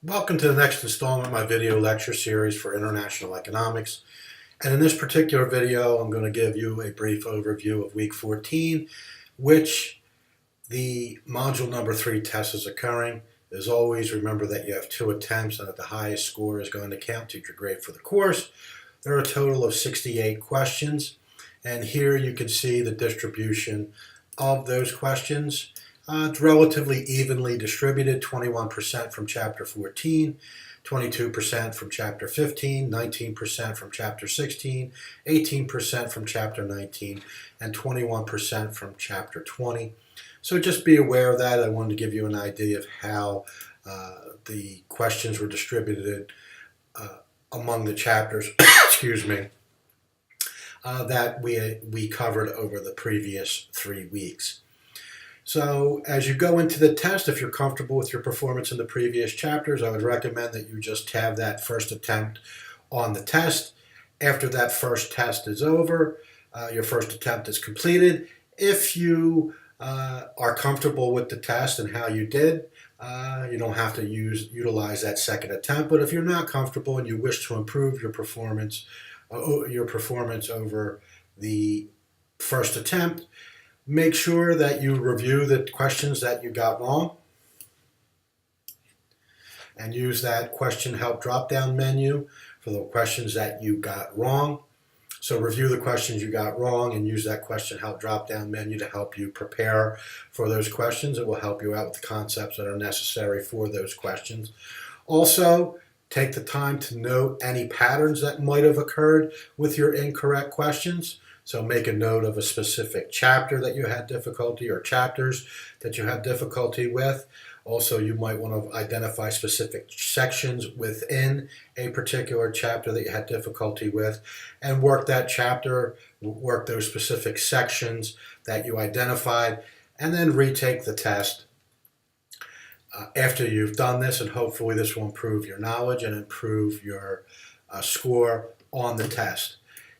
Welcome to the next installment of my video lecture series for International Economics. And in this particular video, I'm going to give you a brief overview of week 14, which the module number 3 test is occurring. As always, remember that you have 2 attempts and that the highest score is going to count to your grade for the course. There are a total of 68 questions, and here you can see the distribution of those questions. It's relatively evenly distributed, 21% from Chapter 14, 22% from Chapter 15, 19% from Chapter 16, 18% from Chapter 19, and 21% from Chapter 20. So just be aware of that. I wanted to give you an idea of how the questions were distributed among the chapters, excuse me, that we covered over the previous 3 weeks. So as you go into the test, if you're comfortable with your performance in the previous chapters, I would recommend that you just have that first attempt on the test. After that first test is over, your first attempt is completed. If you are comfortable with the test and how you did, you don't have to utilize that second attempt. But if you're not comfortable and you wish to improve your performance over the first attempt, make sure that you review the questions that you got wrong and use that question help drop-down menu for the questions that you got wrong. So review the questions you got wrong and use that question help drop-down menu to help you prepare for those questions. It will help you out with the concepts that are necessary for those questions. Also, take the time to note any patterns that might have occurred with your incorrect questions. So make a note of a specific chapter that you had difficulty or chapters that you had difficulty with. Also, you might want to identify specific sections within a particular chapter that you had difficulty with and work that chapter, work those specific sections that you identified, and then retake the test after you've done this, and hopefully this will improve your knowledge and improve your score on the test.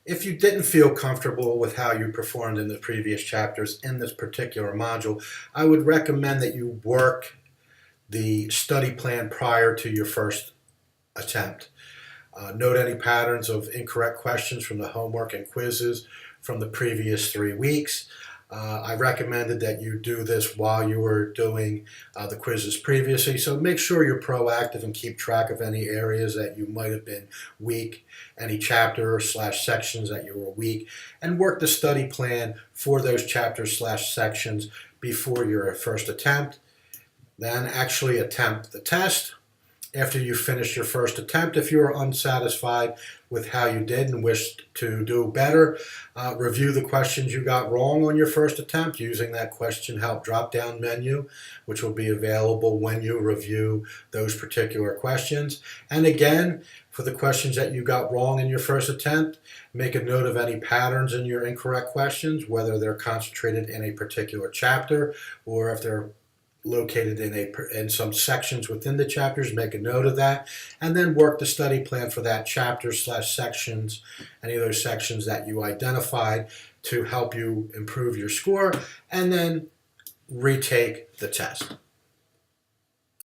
If you didn't feel comfortable with how you performed in the previous chapters in this particular module, I would recommend that you work the study plan prior to your first attempt. Note any patterns of incorrect questions from the homework and quizzes from the previous 3 weeks. I recommended that you do this while you were doing the quizzes previously, so make sure you're proactive and keep track of any areas that you might have been weak, any chapter/sections that you were weak, and work the study plan for those chapters/sections before your first attempt. Then actually attempt the test. After you finish your first attempt, if you are unsatisfied with how you did and wish to do better, review the questions you got wrong on your first attempt using that question help drop-down menu, which will be available when you review those particular questions. And again, for the questions that you got wrong in your first attempt, make a note of any patterns in your incorrect questions, whether they're concentrated in a particular chapter or if they're located in some sections within the chapters. Make a note of that, and then work the study plan for that chapter/sections, any of those sections that you identified to help you improve your score, and then retake the test.